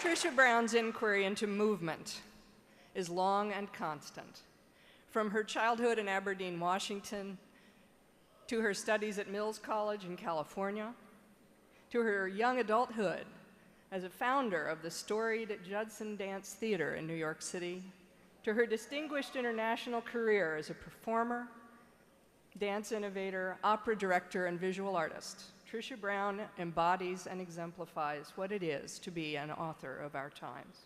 Trisha Brown's inquiry into movement is long and constant. From her childhood in Aberdeen, Washington, to her studies at Mills College in California, to her young adulthood as a founder of the storied Judson Dance Theater in New York City, to her distinguished international career as a performer, dance innovator, opera director, and visual artist, Trisha Brown embodies and exemplifies what it is to be an author of our times.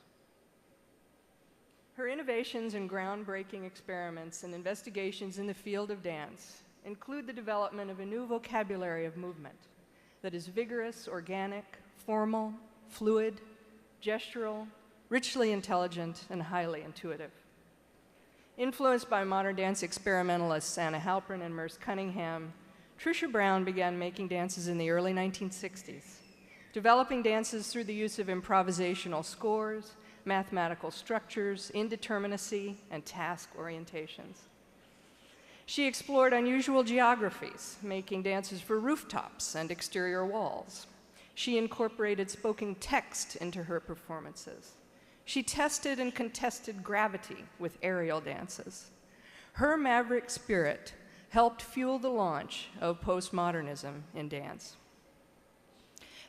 Her innovations and groundbreaking experiments and investigations in the field of dance include the development of a new vocabulary of movement that is vigorous, organic, formal, fluid, gestural, richly intelligent, and highly intuitive. Influenced by modern dance experimentalists Anna Halpern and Merce Cunningham, Trisha Brown began making dances in the early 1960s, developing dances through the use of improvisational scores, mathematical structures, indeterminacy, and task orientations. She explored unusual geographies, making dances for rooftops and exterior walls. She incorporated spoken text into her performances. She tested and contested gravity with aerial dances. Her maverick spirit helped fuel the launch of postmodernism in dance.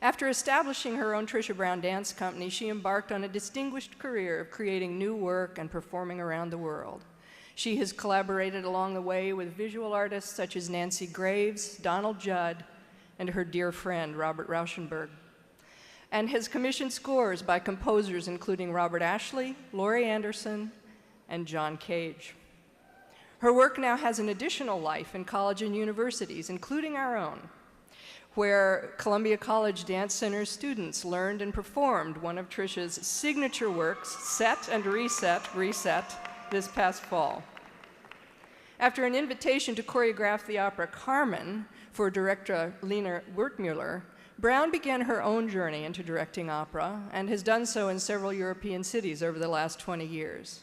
After establishing her own Trisha Brown Dance Company, she embarked on a distinguished career of creating new work and performing around the world. She has collaborated along the way with visual artists such as Nancy Graves, Donald Judd, and her dear friend, Robert Rauschenberg, and has commissioned scores by composers including Robert Ashley, Laurie Anderson, and John Cage. Her work now has an additional life in college and universities, including our own, where Columbia College Dance Center students learned and performed one of Trisha's signature works, Set and Reset, this past fall. After an invitation to choreograph the opera Carmen for director Lena Wertmüller, Brown began her own journey into directing opera and has done so in several European cities over the last 20 years.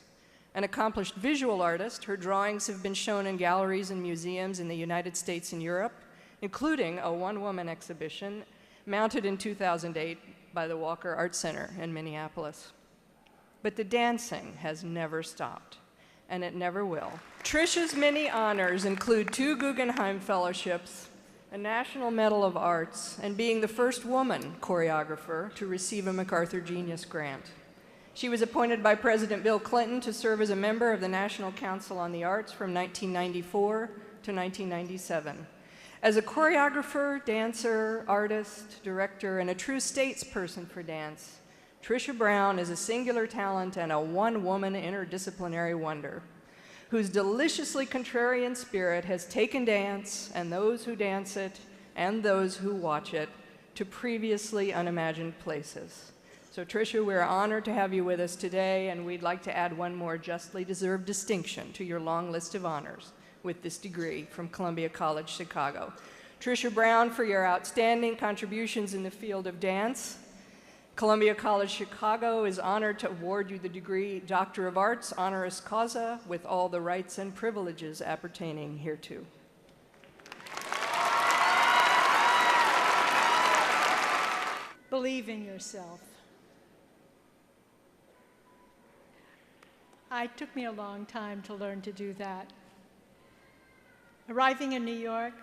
An accomplished visual artist, her drawings have been shown in galleries and museums in the United States and Europe, including a one-woman exhibition mounted in 2008 by the Walker Art Center in Minneapolis. But the dancing has never stopped, and it never will. Trisha's many honors include 2 Guggenheim Fellowships, a National Medal of Arts, and being the first woman choreographer to receive a MacArthur Genius Grant. She was appointed by President Bill Clinton to serve as a member of the National Council on the Arts from 1994 to 1997. As a choreographer, dancer, artist, director, and a true statesperson for dance, Trisha Brown is a singular talent and a one-woman interdisciplinary wonder whose deliciously contrarian spirit has taken dance and those who dance it and those who watch it to previously unimagined places. So Trisha, we're honored to have you with us today, and we'd like to add one more justly deserved distinction to your long list of honors with this degree from Columbia College Chicago. Trisha Brown, for your outstanding contributions in the field of dance, Columbia College Chicago is honored to award you the degree Doctor of Arts honoris causa with all the rights and privileges appertaining hereto. Believe in yourself. It took me a long time to learn to do that. Arriving in New York,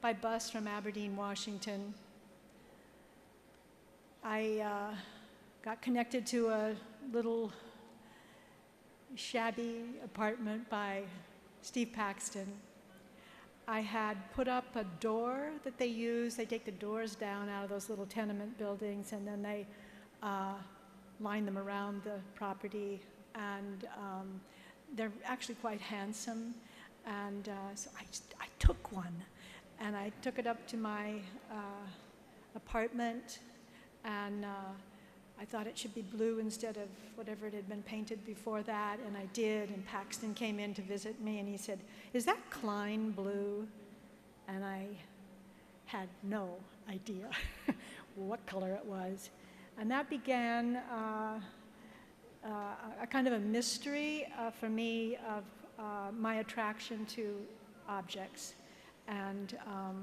by bus from Aberdeen, Washington, I got connected to a little shabby apartment by Steve Paxton. I had put up a door that they use. They take the doors down out of those little tenement buildings, and then they line them around the property. And they're actually quite handsome. And so I took one, and I took it up to my apartment, and I thought it should be blue instead of whatever it had been painted before that, and I did, and Paxton came in to visit me, and he said, "Is that Klein blue?" And I had no idea what color it was. And that began a kind of a mystery for me of my attraction to objects and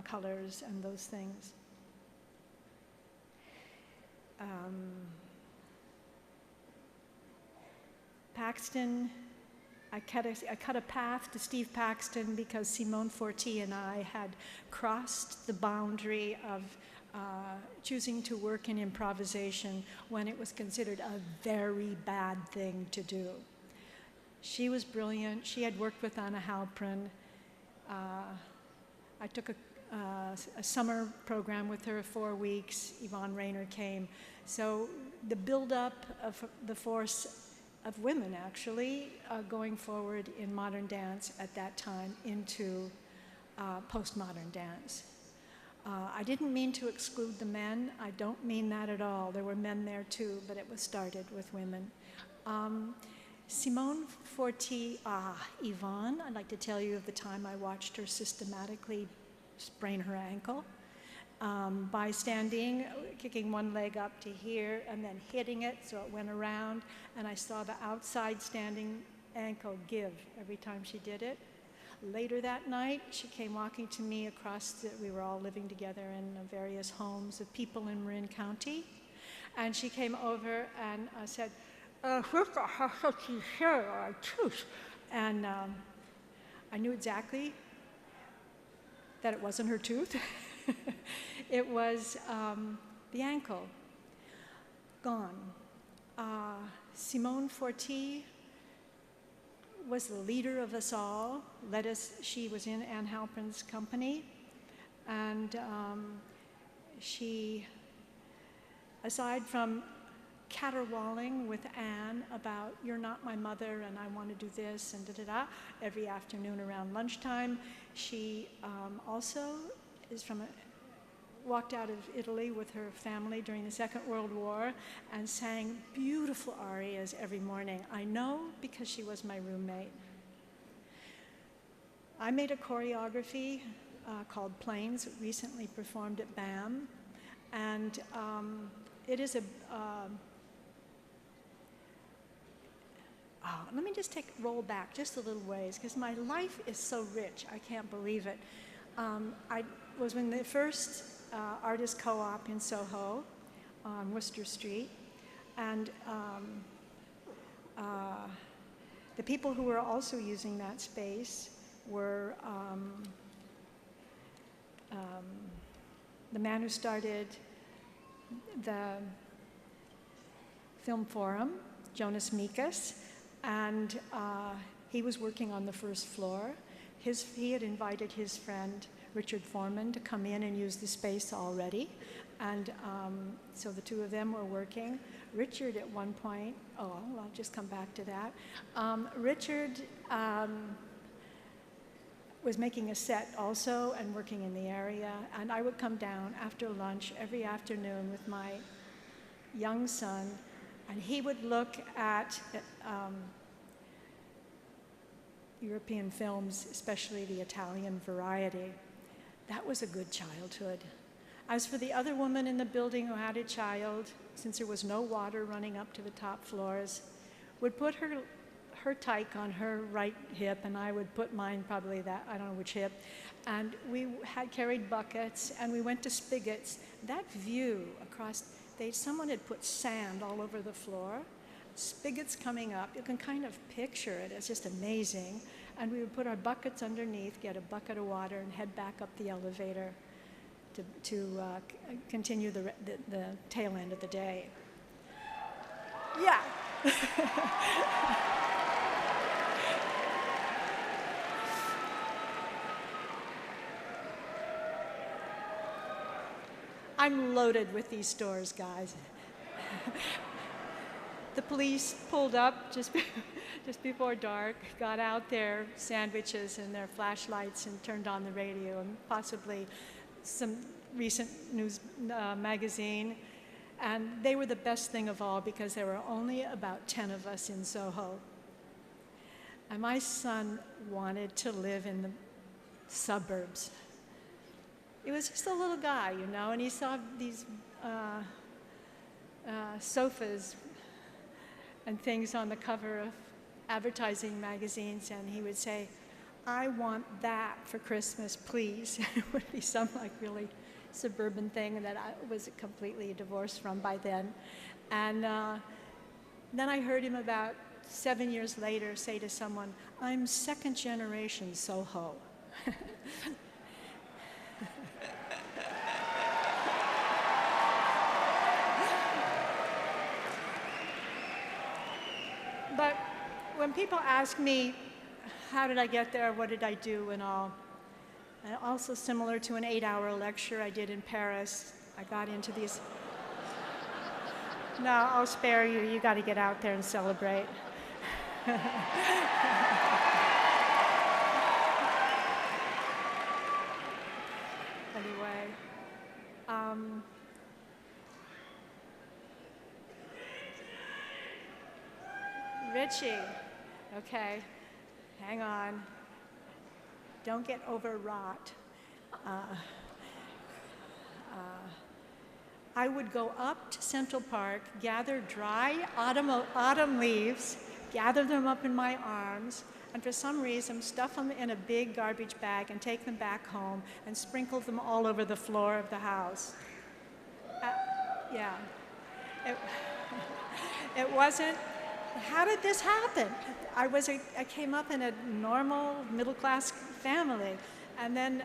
colors and those things. Paxton, I cut a path to Steve Paxton because Simone Forti and I had crossed the boundary of choosing to work in improvisation when it was considered a very bad thing to do. She was brilliant. She had worked with Anna Halprin. I took a summer program with her, 4 weeks. Yvonne Rainer came. So the build-up of the force of women, actually, going forward in modern dance at that time into postmodern dance. I didn't mean to exclude the men. I don't mean that at all. There were men there too, but it was started with women. Simone Forti, Yvonne, I'd like to tell you of the time I watched her systematically sprain her ankle by standing, kicking one leg up to here, and then hitting it so it went around, and I saw the outside standing ankle give every time she did it. Later that night, she came walking to me we were all living together in various homes of people in Marin County, and she came over and said, and I knew exactly that it wasn't her tooth. It was the ankle, gone. Simone Forti was the leader of us all. She was in Anne Halprin's company, and she, aside from caterwauling with Anne about, you're not my mother and I want to do this and da-da-da, every afternoon around lunchtime, she also is walked out of Italy with her family during the Second World War and sang beautiful arias every morning. I know because she was my roommate. I made a choreography called Plains, recently performed at BAM, and it is let me just roll back just a little ways, because my life is so rich, I can't believe it. I was in the first artist co-op in Soho on Worcester Street, and the people who were also using that space were the man who started the Film Forum, Jonas Mikas, and he was working on the first floor. He had invited his friend Richard Foreman to come in and use the space already, and so the two of them were working. Richard at one point, I'll just come back to that. Richard was making a set also and working in the area, and I would come down after lunch every afternoon with my young son, and he would look at European films, especially the Italian variety. That was a good childhood. As for the other woman in the building who had a child, since there was no water running up to the top floors, would put her tyke on her right hip, and I would put mine probably that, I don't know which hip, and we had carried buckets, and we went to spigots. That view across, someone had put sand all over the floor, spigots coming up, you can kind of picture it, it's just amazing. And we would put our buckets underneath, get a bucket of water, and head back up the elevator to continue the tail end of the day. Yeah. I'm loaded with these stories, guys. The police pulled up just before dark, got out their sandwiches and their flashlights and turned on the radio and possibly some recent news magazine. And they were the best thing of all because there were only about 10 of us in Soho. And my son wanted to live in the suburbs. He was just a little guy, you know, and he saw these sofas and things on the cover of advertising magazines, and he would say, "I want that for Christmas, please." It would be some like really suburban thing that I was completely divorced from by then. And then I heard him about 7 years later say to someone, "I'm second generation Soho." But when people ask me, how did I get there, what did I do and all, and also similar to an 8-hour lecture I did in Paris, I got into these. No, I'll spare you. You got to get out there and celebrate. Anyway, Richie, okay, hang on. Don't get overwrought. I would go up to Central Park, gather dry autumn leaves, gather them up in my arms, and for some reason stuff them in a big garbage bag and take them back home and sprinkle them all over the floor of the house. Yeah. It wasn't, how did this happen? I came up in a normal middle-class family. And then,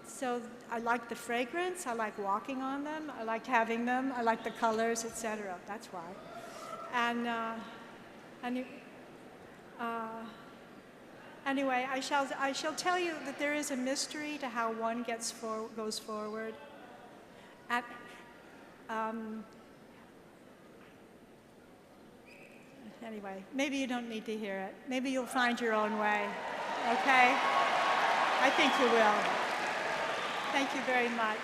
so I liked the fragrance, I liked walking on them, I liked having them, I liked the colors, etc. That's why. And anyway, I shall tell you that there is a mystery to how one goes forward. Anyway, maybe you don't need to hear it. Maybe you'll find your own way. Okay? I think you will. Thank you very much.